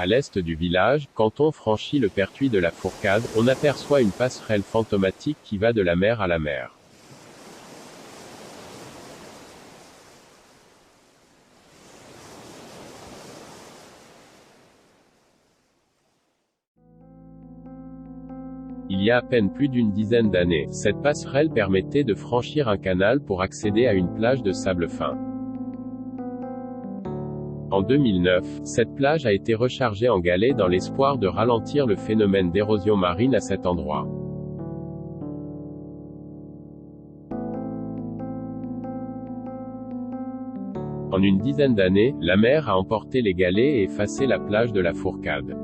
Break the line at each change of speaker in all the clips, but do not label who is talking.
À l'est du village, quand on franchit le pertuis de la Fourcade, on aperçoit une passerelle fantomatique qui va de la mer à la mer. Il y a à peine plus d'une dizaine d'années, cette passerelle permettait de franchir un canal pour accéder à une plage de sable fin. En 2009, cette plage a été rechargée en galets dans l'espoir de ralentir le phénomène d'érosion marine à cet endroit. En une dizaine d'années, la mer a emporté les galets et effacé la plage de la Fourcade.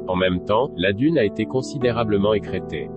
En même temps, la dune a été considérablement écrêtée.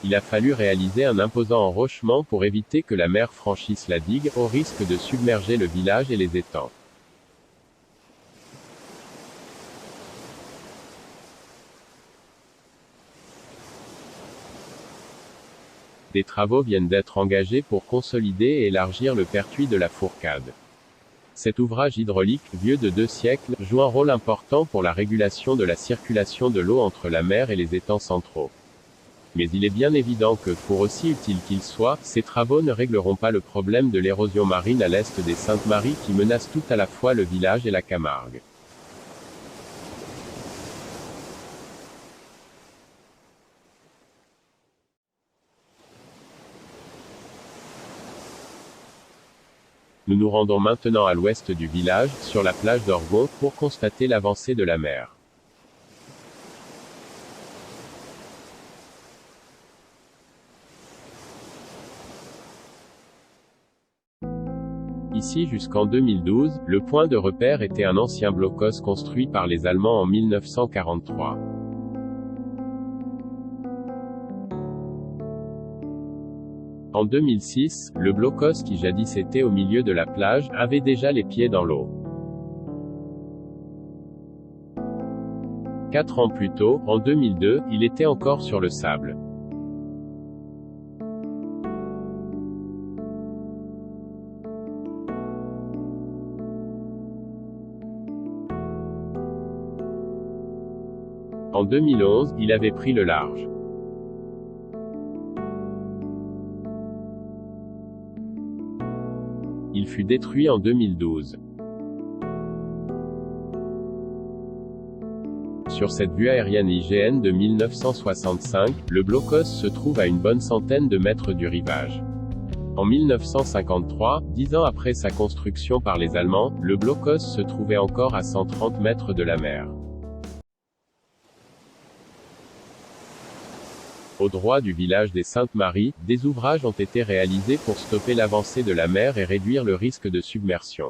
Il a fallu réaliser un imposant enrochement pour éviter que la mer franchisse la digue, au risque de submerger le village et les étangs. Des travaux viennent d'être engagés pour consolider et élargir le pertuis de la Fourcade. Cet ouvrage hydraulique, vieux de 2 siècles, joue un rôle important pour la régulation de la circulation de l'eau entre la mer et les étangs centraux. Mais il est bien évident que, pour aussi utiles qu'ils soient, ces travaux ne régleront pas le problème de l'érosion marine à l'est des Saintes-Maries qui menace tout à la fois le village et la Camargue. Nous nous rendons maintenant à l'ouest du village, sur la plage d'Orgon, pour constater l'avancée de la mer. Ici jusqu'en 2012, le point de repère était un ancien blocos construit par les Allemands en 1943. En 2006, le blocos qui jadis était au milieu de la plage, avait déjà les pieds dans l'eau. 4 ans plus tôt, en 2002, il était encore sur le sable. En 2011, il avait pris le large. Il fut détruit en 2012. Sur cette vue aérienne IGN de 1965, le blocos se trouve à une bonne centaine de mètres du rivage. En 1953, 10 ans après sa construction par les Allemands, le blocos se trouvait encore à 130 mètres de la mer. Au droit du village des Saintes-Maries, des ouvrages ont été réalisés pour stopper l'avancée de la mer et réduire le risque de submersion.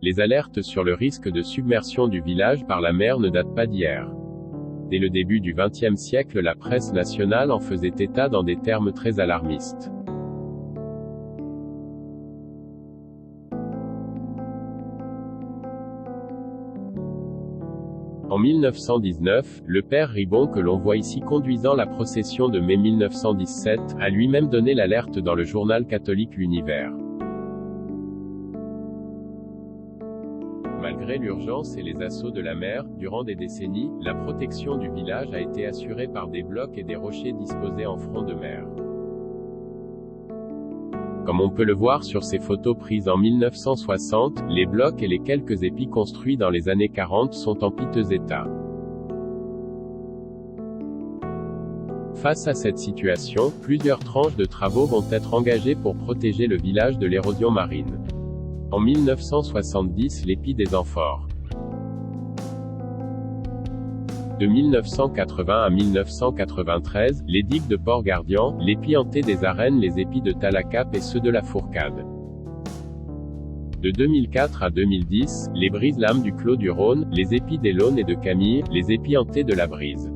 Les alertes sur le risque de submersion du village par la mer ne datent pas d'hier. Dès le début du XXe siècle, la presse nationale en faisait état dans des termes très alarmistes. En 1919, le père Ribon que l'on voit ici conduisant la procession de mai 1917, a lui-même donné l'alerte dans le journal catholique L'Univers. Malgré l'urgence et les assauts de la mer, durant des décennies, la protection du village a été assurée par des blocs et des rochers disposés en front de mer. Comme on peut le voir sur ces photos prises en 1960, les blocs et les quelques épis construits dans les années 40 sont en piteux état. Face à cette situation, plusieurs tranches de travaux vont être engagées pour protéger le village de l'érosion marine. En 1970, l'épi des amphores. De 1980 à 1993, les digues de Port-Gardian, l'épi hanté des Arènes, les épis de Talacap et ceux de la Fourcade. De 2004 à 2010, les brises-lames du Clos du Rhône, les épis des Launes et de Camille, les épis hantés de la Brise.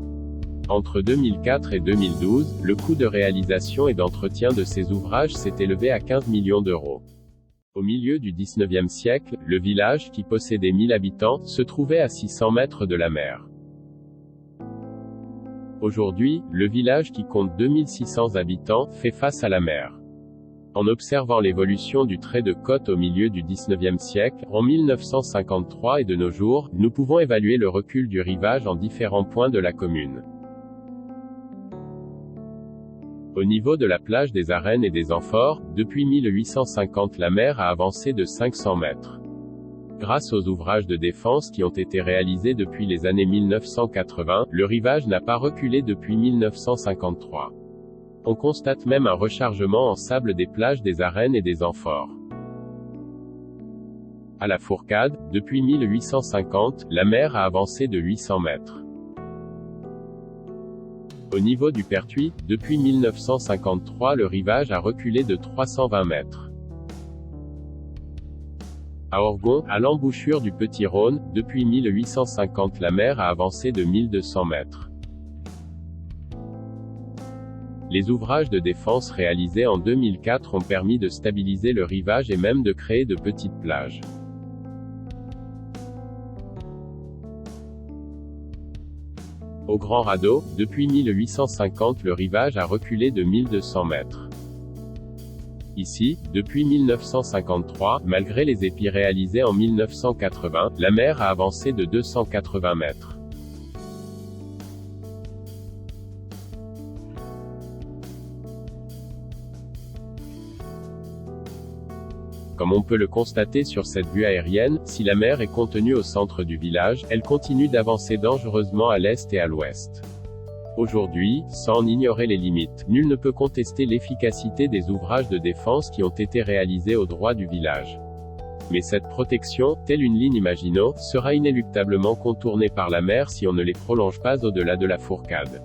Entre 2004 et 2012, le coût de réalisation et d'entretien de ces ouvrages s'est élevé à 15 millions d'euros. Au milieu du XIXe siècle, le village, qui possédait 1000 habitants, se trouvait à 600 mètres de la mer. Aujourd'hui, le village qui compte 2600 habitants, fait face à la mer. En observant l'évolution du trait de côte au milieu du XIXe siècle, en 1953 et de nos jours, nous pouvons évaluer le recul du rivage en différents points de la commune. Au niveau de la plage des Arènes et des Amphores, depuis 1850 la mer a avancé de 500 mètres. Grâce aux ouvrages de défense qui ont été réalisés depuis les années 1980, le rivage n'a pas reculé depuis 1953. On constate même un rechargement en sable des plages des Arènes et des Amphores. À la Fourcade, depuis 1850, la mer a avancé de 800 mètres. Au niveau du Pertuis, depuis 1953 le rivage a reculé de 320 mètres. À Orgon, à l'embouchure du Petit Rhône, depuis 1850 la mer a avancé de 1200 mètres. Les ouvrages de défense réalisés en 2004 ont permis de stabiliser le rivage et même de créer de petites plages. Au Grand Radeau, depuis 1850 le rivage a reculé de 1200 mètres. Ici, depuis 1953, malgré les épis réalisés en 1980, la mer a avancé de 280 mètres. Comme on peut le constater sur cette vue aérienne, si la mer est contenue au centre du village, elle continue d'avancer dangereusement à l'est et à l'ouest. Aujourd'hui, sans en ignorer les limites, nul ne peut contester l'efficacité des ouvrages de défense qui ont été réalisés au droit du village. Mais cette protection, telle une ligne Maginot, sera inéluctablement contournée par la mer si on ne les prolonge pas au-delà de la Fourcade.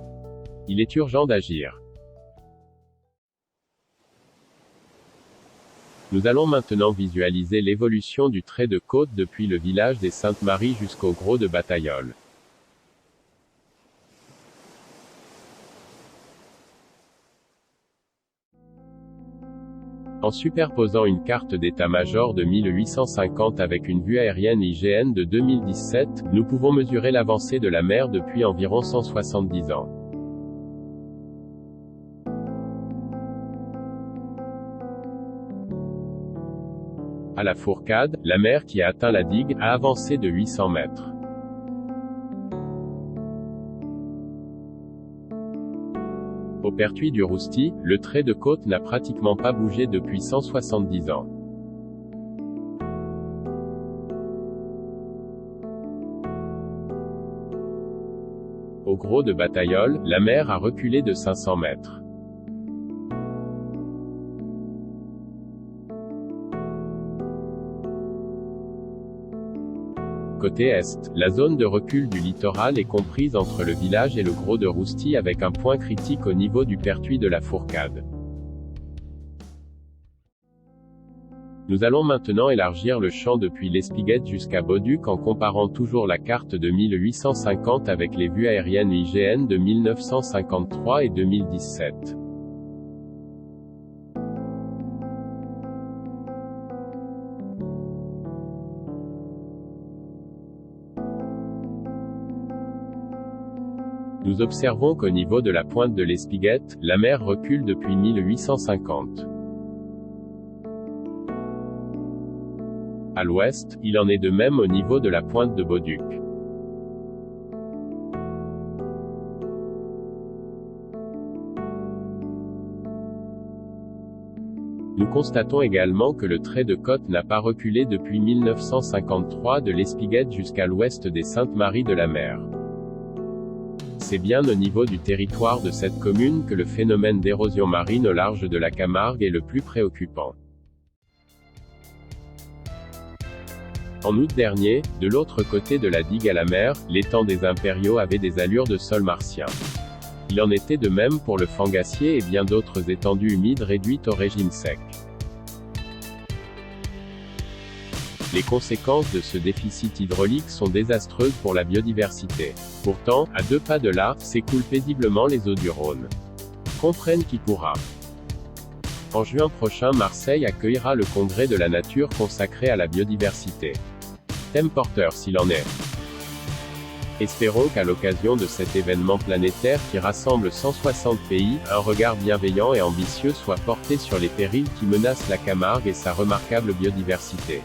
Il est urgent d'agir. Nous allons maintenant visualiser l'évolution du trait de côte depuis le village des Saintes-Maries jusqu'au Gros de Bataillol. En superposant une carte d'état-major de 1850 avec une vue aérienne IGN de 2017, nous pouvons mesurer l'avancée de la mer depuis environ 170 ans. À la Fourcade, la mer qui a atteint la digue, a avancé de 800 mètres. Au Pertuis du Rousty, le trait de côte n'a pratiquement pas bougé depuis 170 ans. Au Gros de Bataillol, la mer a reculé de 500 mètres. Côté est, la zone de recul du littoral est comprise entre le village et le Gros de Rousty avec un point critique au niveau du Pertuis de la Fourcade. Nous allons maintenant élargir le champ depuis l'Espiguette jusqu'à Bauduc en comparant toujours la carte de 1850 avec les vues aériennes IGN de 1953 et 2017. Nous observons qu'au niveau de la pointe de l'Espiguette, la mer recule depuis 1850. À l'ouest, il en est de même au niveau de la pointe de Bauduc. Nous constatons également que le trait de côte n'a pas reculé depuis 1953 de l'Espiguette jusqu'à l'ouest des Saintes-Maries de la Mer. C'est bien au niveau du territoire de cette commune que le phénomène d'érosion marine au large de la Camargue est le plus préoccupant. En août dernier, de l'autre côté de la digue à la mer, l'étang des Impériaux avait des allures de sol martien. Il en était de même pour le Fangassier et bien d'autres étendues humides réduites au régime sec. Les conséquences de ce déficit hydraulique sont désastreuses pour la biodiversité. Pourtant, à 2 pas de là, s'écoulent paisiblement les eaux du Rhône. Comprenne qui pourra. En juin prochain, Marseille accueillera le congrès de la nature consacré à la biodiversité. Thème porteur s'il en est. Espérons qu'à l'occasion de cet événement planétaire qui rassemble 160 pays, un regard bienveillant et ambitieux soit porté sur les périls qui menacent la Camargue et sa remarquable biodiversité.